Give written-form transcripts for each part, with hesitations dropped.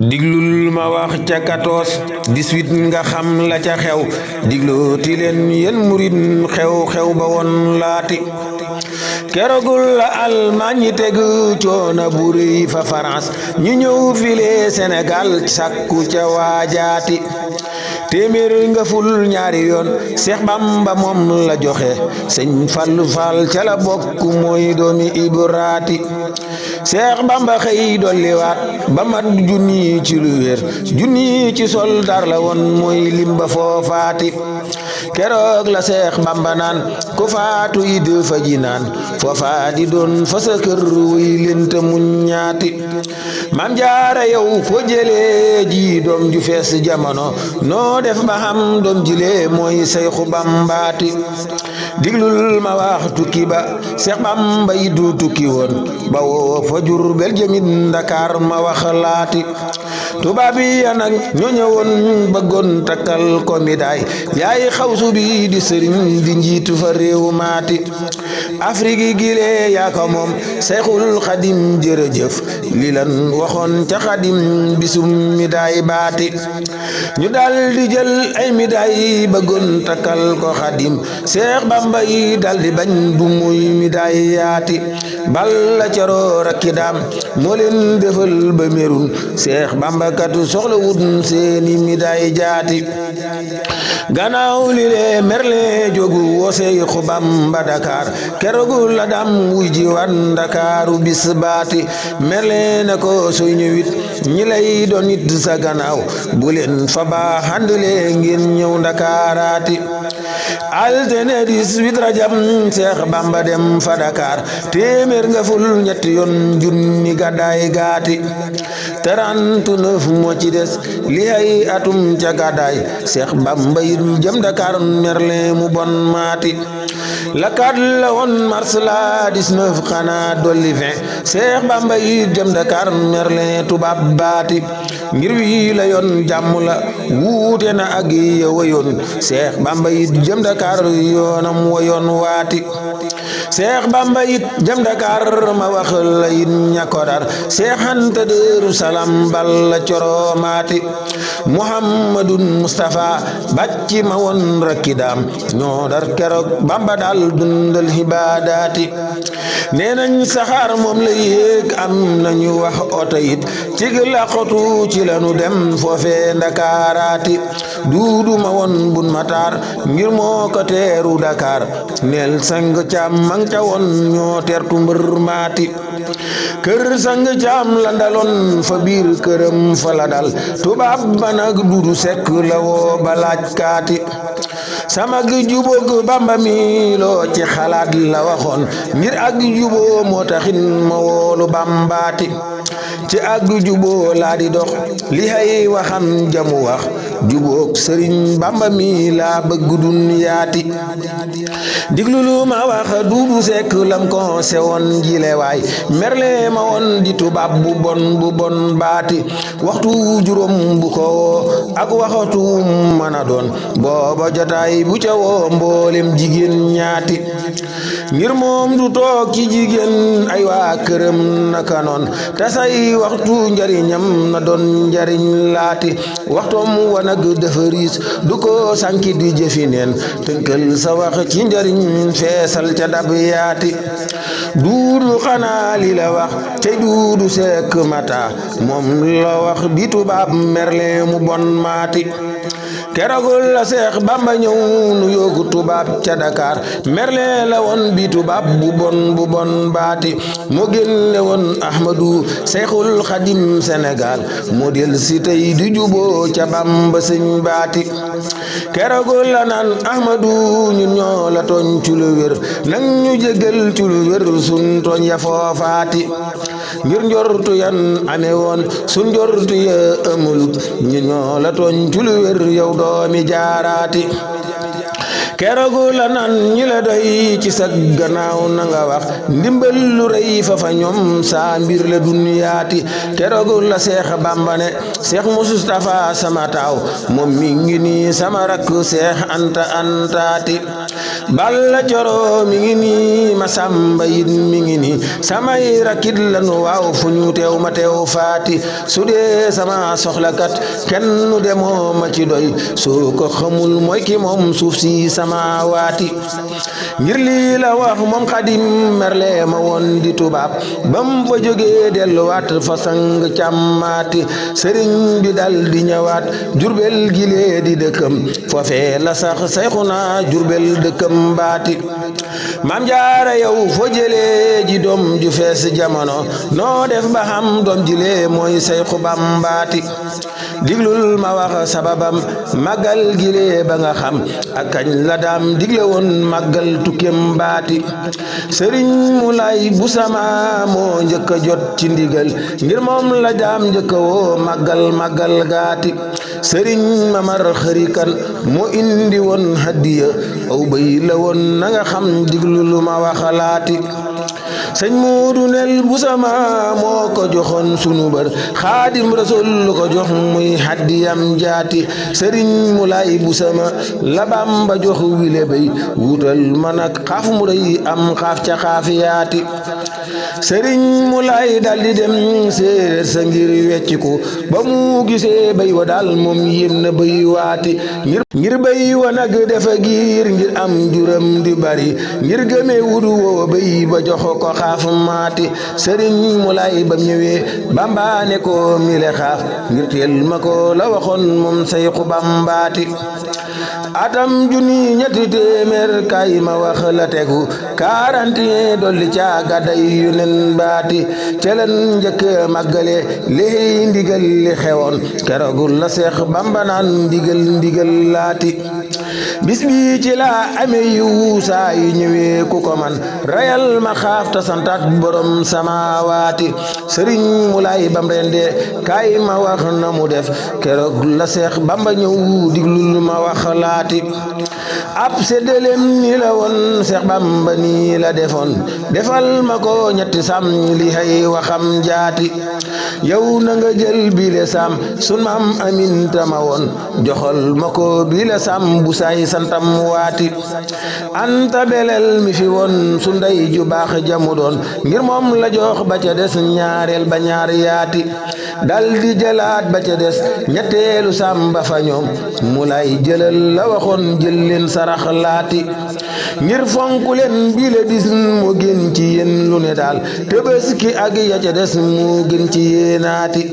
diglul ma wax ca 14 18 nga xam la ca xew diglooti leen yéen murit xew-xew ba woon laati kerogul la Almaañ yi teg coona bu rëy fa France ñu ñëw file Sénégal sàkku ca waajaati téeméer nga ful ñaari yoon Seex Bamba moom la joxe Sëñ Fallu Faal ca la bokk mooy doomi Ibraati Seex Bamba xëy dolliwaat ba mat junni ci lu wér junni ci soldaar la woon mooy limba foofaati keroog la Seex Bamba naan ku faatu it fa ji naan foofa di doon fa sa kër wuy lent muñ ñaati Maam Jaara yow foo jëlee ji doom ju fees jamono noo def ba xam doom jile mooy Seexu Bambaati diglul ma wax tukki ba Seex Bamba yi du tukki woon ba woo fa Jurbel jëmit Ndakaar ma wax laati tubaab yi nag ñoo ñëwoon bëggoon takkal ko midaay yaay xawsu bi di sëriñ di njiitu fa réew maati Afrique gile yaa ko moom Seexul Xadim jërëjëf li lan waxoon ca Xadim bisum midaay baati ñu dal di jël ay midaay bëggoon takkal ko Xadim Seex Bamba yi dal di bañ bu muy midaay yaati Balla Coro rakki daam moo leen defal ba merun Seex Bamba katu soxla wut seeni midaay jaati gannaaw li lee merle jogu woo Seexu Bamba Dakar keroog la dam wuy ji wan Ndakaaru bis baati merle na ko sooy ñëwit ñi lay doon nit sa gannaaw bu leen fa baax handle ngeen ñëw Ndakaaraati altine 18 Rajab Seex Bamba dem fa Dakar téeméer nga ful ñetti yoon junni gàddaay gaati 39 moo ci des li ay atum ca gàddaay Seex Bamba yi jëm Dakar Merlin mu bon maati la 4 la woon mars la 19 xanaa dolli 20 Seex Bamba yi jëm Dakar Merlin tubaab baati ngir wi la yoon jàmm la wuute na ak yow yoon Seex Bamba yi jëm Dakar yoonam wa yoon waati Seex Bamba it jëm Dakar ma wax la it ñako dar Seex Anta Daaru Salaam Balla Coro maati Muhammadun Mustafa bàcci ma woon rakki daam ñoo dar keroog Bamba dal dundal hibaadaati nee nañ saxaar moom la yéeg am nañu wax oto it cig laqatu ci lanu dem foofe Ndakaaraati duudu ma woon bun mataar ngir moo ko teeru Dakar neel sang caam mang ca woon ñoo teertu mbër maati kër sang caam la ndaloon fa biir këram fa la dal tubaab ba nag dudu sekk la woo ba laaj kaati sama gi jubóog Bamba mi loo ci xalaat la waxoon ngir ak juboo moo taxin ma woolu Bambaati ci ak juboo laa di dox li hay waxam jamu wax jubóog Sëriñ Bamba mi laa bëgg dunyaati diglulu ma wax duudu sekk lam ko sewoon jile waay merle ma woon di tubaab bu bon baati waxtu juróom bu ko ak waxatu mën a doon booba jotaay bu ca woo mboolem jigéen ñaati ngir moom du toog ci jigéen ay waa këram naka noon te say waxtu njariñam na doon njariñ laati waxtoom wa nag dafa riis du ko sànki di jëfi neen tënkal sa wax ci njariñ feesal ca dab yaati duudu xanaa li la wax cey duudu sekk mata moom la wax bi tubaab Merlin mu bon maati keroog la Seex Bamba ñëw nu yóogu tubaab ca Dakar Merlin la woon bi tubaab bu bon baati moo génne woon Ahmadu Seexul Xadim Sénégal moo del si tey di juboo ca Bamba sëñ baati keroog la naan Ahmadu ñun ñoo la tooñ ci lu wér nang ñu jégal ci lu wér sun tooñ ya foofaati ngir njortu yan ame woon sun njortu ya amulut ñun ñoo la tooñ ci lu wér yow doomi jaaraati kerogu la nan ñi la doy ci sa gannaaw na nga wax ndimbal lu rëy fa fa ñoom saa mbir la duniyaati kerogu la Seex Bamba ne Seex Mustafa sama taaw moom mi ngi nii sama rakk Seex Anta antaati Balla Coro mi ngi nii Masamba yit mi ngi nii samay rakkit lanu waaw fu ñu teew ma teew faati su dee sama soxlakat kenn demoo ma ci doy soo ko xamul mooy ki moom suuf si sama waati ngir lii la wax moom Xadim merle ma woon di tubaab bam fa jógee delluwaat fa sang càmmaati sëriñ bi dal di ñëwaat Jurbel gilee di dëkkam foofee la sax Sayxuna Jurbel dëkkam baati Maam Jaara yow foo jëlee ji doom ju fees jamono noo def ba xam doom jilee mooy Sayxu Bambaati diglul ma wax sababam màggal gilee ba nga xam ak kañ la daam digle woon màggal tukkem baati sëriñ Mulaay bu sama moo njëkk a jot ci ndigal ngir moom la daam njëkk a woo màggal gaati sëriñ Mamar Xarikan moo indi woon hadiya aw bay la woon na nga xam diglul ma waxalaati sëñ Moodu nel bu sama moo ko joxoon sunu bër Xaadim Rasul ko jox muy haddiyam jaati sëriñ Mulaay bu sama la Bamba jox wile bay wutal ma nag xaaf mu rëy am xaaf ca xaafiyaati sëriñ Mulaay daldi dem séeréer sa ngir wecciku ba mu gisee bay wa daal moom yéem na bay waati ngir bay wa nag dafa giir ngir am juram di bari ngir gëme wudu woo bay ba jox ko xaaf maati sëriñ Mulaay bam ñëwee Bamba ne ko mile xaaf ngir teel ma ko la waxoon moom Sayxu Bambaati atam junni ñetti téeméer kay ma wax la tegu 41 dolli ca gàdday yu nen baati ca leen njëkk màggale li ndigal li xewoon keroog la Seex Bamba naan ndigal laati bis bi ci la amee yu saa yu ñëwee ku ko man rayal ma xaaf ta santaat borom samaawaati sëriñ Mulaay bam rende kay ma wax na mu def keroog la Seex Bamba ñëw diglul ma wax laati ab séddaleem ni la woon Seex Bamba nii la defoon defal ma ko ñetti sam li hay waxam jaati yow na nga jël bile sam sun maam Aminta ma woon joxal ma ko bile sam bu say santam waati Anta Belel mi fi woon su ndey ju baax jamu doon ngir moom la jox ba ca des ñaareel ba ñaar yaati dal di jëlaat ba ca des ñetteelu sam ba fa ñoom Mulaay jëlal la waxoon jël leen sarax laati ngir fonku leen bile bis mu gën ci yéen lu ne daal Tabaski ak ya ca des mu gën ci yéenaati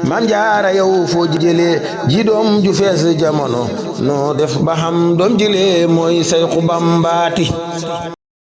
Maam Jaara yow foo jëlee ji doom ju fees jamono noo def ba xam doom jëlee mooy Sayxu Bambaati